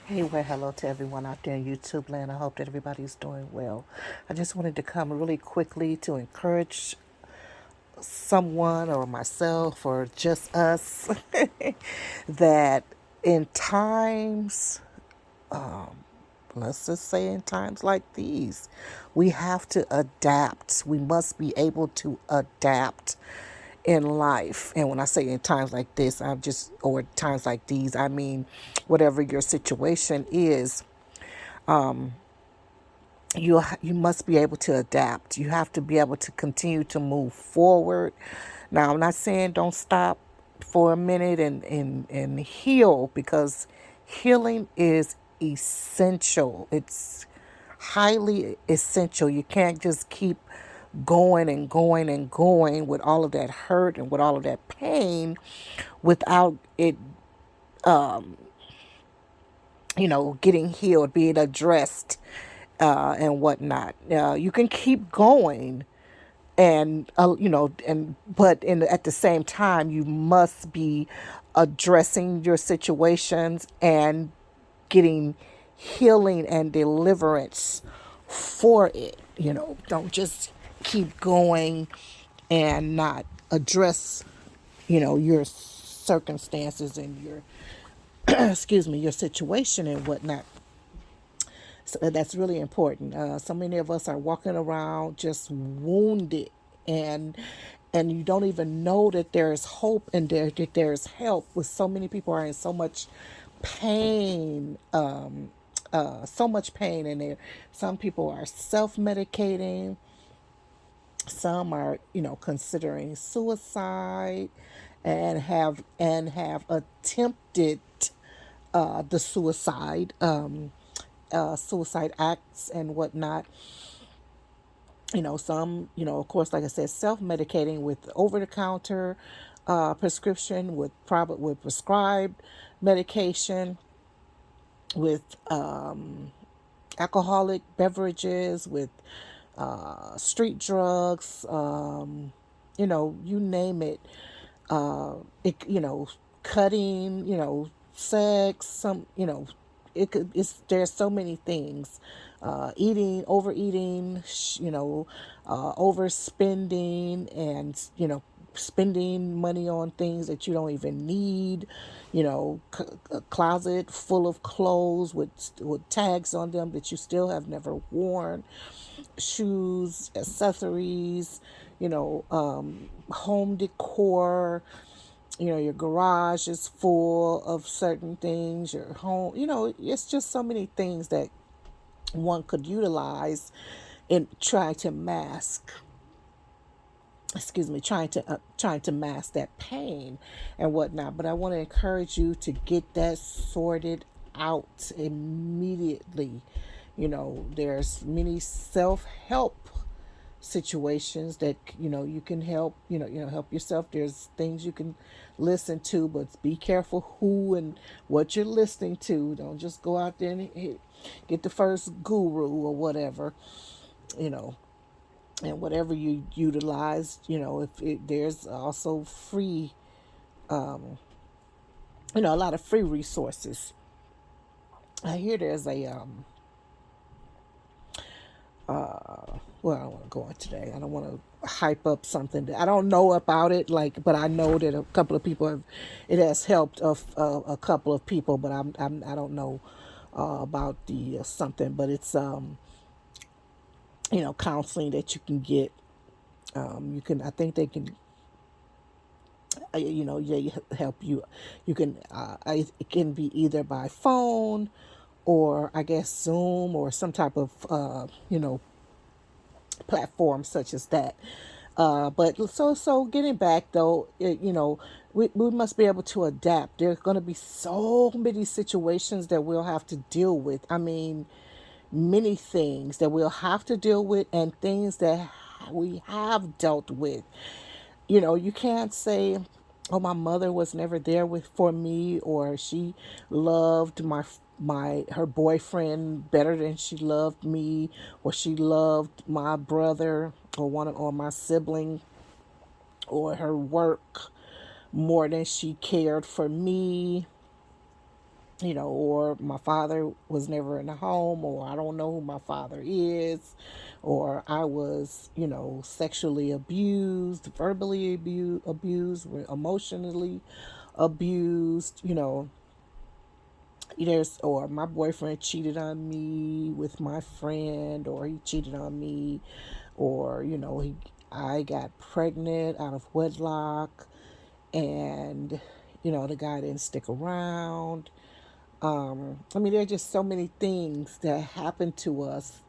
Hey, well, hello to everyone out there in YouTube land. I hope that everybody's doing well. I just wanted to come really quickly to encourage someone or myself or just us that in times, let's just say in times like these, we have to adapt. We must be able to adapt in life. And when I say in times like this, or times like these, I mean whatever your situation is, you must be able to adapt. You have to be able to continue to move forward. Now, I'm not saying don't stop for a minute and heal, because healing is essential. It's highly essential. You can't just keep going and going and going with all of that hurt and with all of that pain without it, getting healed, being addressed, and whatnot. You can keep going, and at the same time, you must be addressing your situations and getting healing and deliverance for it. Don't just keep going and not address, your circumstances and your excuse me, your situation and whatnot. So that's really important. So many of us are walking around just wounded, and you don't even know that there is hope and that there is help. With so many people are in so much pain, so much pain, and there. Some people are self-medicating. Some are, considering suicide, and have attempted the suicide acts and whatnot. Some, of course, like I said, self-medicating with over-the-counter prescription, with prescribed medication, with alcoholic beverages, with street drugs, you name it. Cutting, sex, there's so many things. Overeating, overspending, and spending money on things that you don't even need. A closet full of clothes with tags on them that you still have never worn, shoes, accessories, home decor. Your garage is full of certain things, your home, it's just so many things that one could utilize in trying to mask, trying to mask that pain and whatnot. But I want to encourage you to get that sorted out immediately. There's many self-help situations that you can help yourself. There's things you can listen to, but be careful who and what you're listening to. Don't just go out there and get the first guru or whatever. you know and whatever you utilize, there's also free, a lot of free resources. I hear there's a well, I don't want to go on today. I don't want to hype up something that I don't know about it, but I know that a couple of people it has helped a couple of people, but I don't know about the something, but it's counseling that you can get. I think they can, they help you. You can, it can be either by phone, or I guess Zoom, or some type of, platform such as that. But getting back though, we must be able to adapt. There's going to be so many situations that we'll have to deal with. I mean, many things that we'll have to deal with, and things that we have dealt with. You can't say, "Oh, my mother was never there for me," or "She loved her boyfriend better than she loved me," or "She loved my brother or my sibling or her work more than she cared for me." or my father was never in the home, or I don't know who my father is, or I was, sexually abused, verbally abused, emotionally abused, or my boyfriend cheated on me with my friend, or he cheated on me, or, I got pregnant out of wedlock, and, the guy didn't stick around. I mean, there are just so many things that happen to us,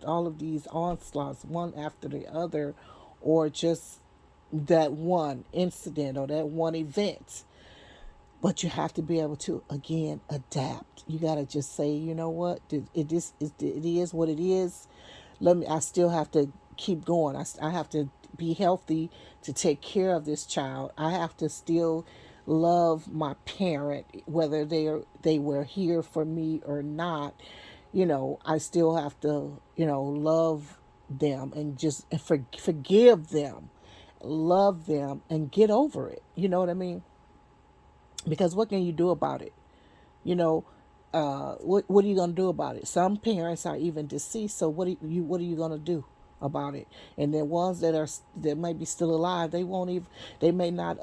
all of these onslaughts, one after the other, or just that one incident or that one event. But you have to be able to, again, adapt. You got to just say, you know what, it is what it is. I still have to keep going. I have to be healthy to take care of this child. I have to still love my parent, whether they were here for me or not. I still have to, love them and just forgive them, love them, and get over it. You know what I mean? Because what can you do about it? You know, what are you gonna do about it? Some parents are even deceased, so what are you gonna do about it? And the ones that might be still alive, they may not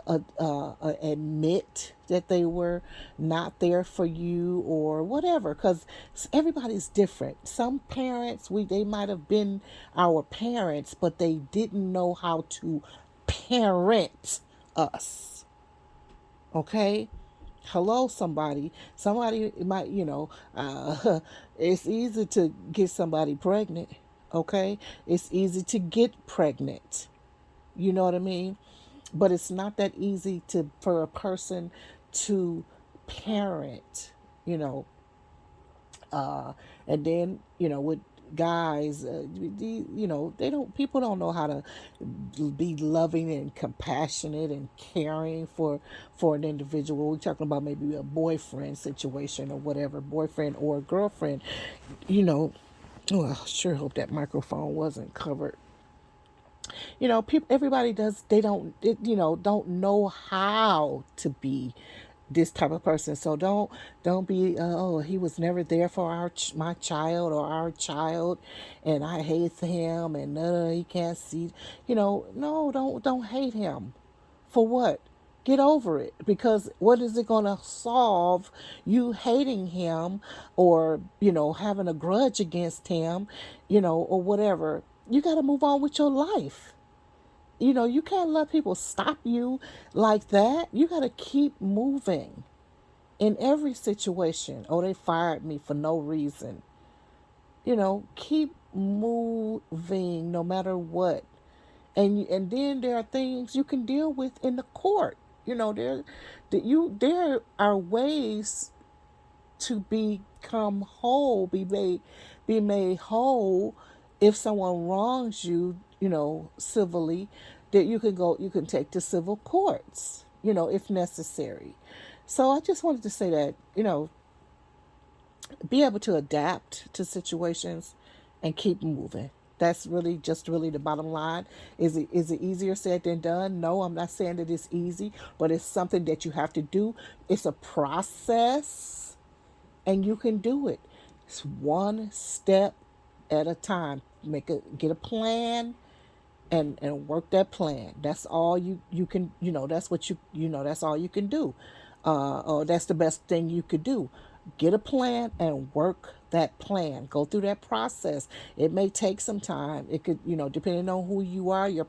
admit that they were not there for you or whatever, because everybody's different. Some parents, they might have been our parents, but they didn't know how to parent us. Okay, hello, somebody might, it's easy to get somebody pregnant. Okay, it's easy to get pregnant, you know what I mean, but it's not that easy to for a person to parent, you know and then, with guys, they don't people don't know how to be loving and compassionate and caring for an individual. We're talking about maybe a boyfriend situation or whatever, boyfriend or girlfriend, you know oh, I sure hope that microphone wasn't covered. People, everybody does, they don't know how to be this type of person. So don't be, oh, he was never there for my child or our child, and I hate him, and he can't see. No, don't hate him. For what? Get over it, because what is it going to solve, you hating him, or having a grudge against him, or whatever? You got to move on with your life. You can't let people stop you like that. You got to keep moving in every situation. Oh, they fired me for no reason. Keep moving no matter what. And then there are things you can deal with in the court. There are ways to become whole, be made whole if someone wrongs you, civilly, that you can take to civil courts, if necessary. So I just wanted to say that, be able to adapt to situations and keep moving. That's really the bottom line. Is it easier said than done? No, I'm not saying that it's easy, but it's something that you have to do. It's a process, and you can do it. It's one step at a time. Get a plan, and work that plan. That's all you can, that's what that's all you can do. Or that's the best thing you could do. Get a plan and work that plan. Go through that process. It may take some time. It could, depending on who you are, your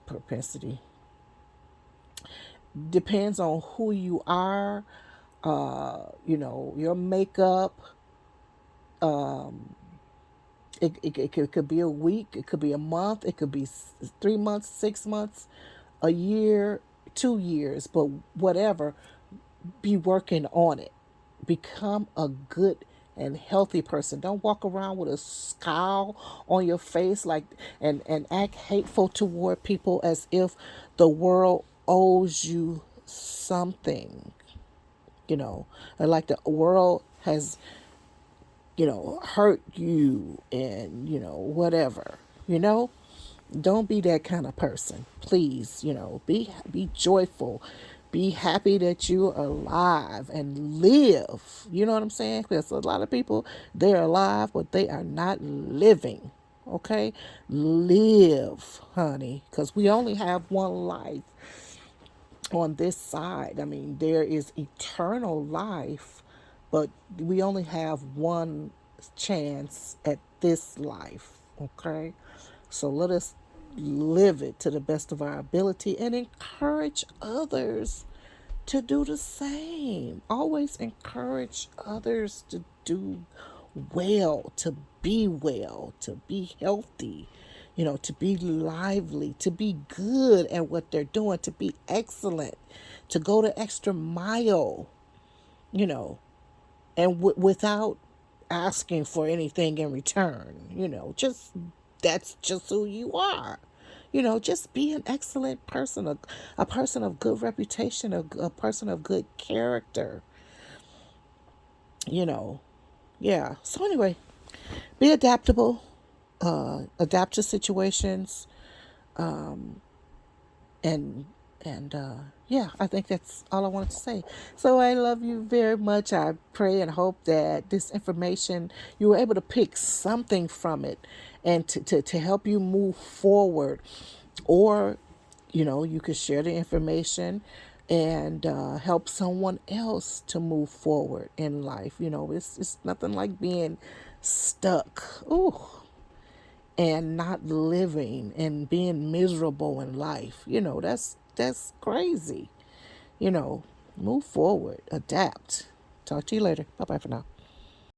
propensity depends on who you are. Your makeup. It could be a week, it could be a month, it could be 3 months, 6 months, a year, 2 years, but whatever, be working on it. Become a good and healthy person. Don't walk around with a scowl on your face, like, and act hateful toward people as if the world owes you something. And like the world has, hurt you, and, whatever, don't be that kind of person. Please, be joyful, Be happy that you're alive and live. You know what I'm saying? Because a lot of people, they're alive, but they are not living. Okay? Live, honey, because we only have one life on this side. I mean, there is eternal life, but we only have one chance at this life. Okay? So let us live it to the best of our ability and encourage others to do the same. Always encourage others to do well, to be healthy, to be lively, to be good at what they're doing, to be excellent, to go the extra mile, you know, and without asking for anything in return. Just that's just who you are. Just be an excellent person, a person of good reputation, a person of good character, you know. Yeah. So, anyway, be adaptable, adapt to situations, and yeah, I think that's all I wanted to say. So I love you very much. I pray and hope that this information, you were able to pick something from it, and to help you move forward. Or you could share the information and help someone else to move forward in life. It's nothing like being stuck. Ooh, and not living and being miserable in life. That's crazy. Move forward, adapt. Talk to you later. Bye bye for now.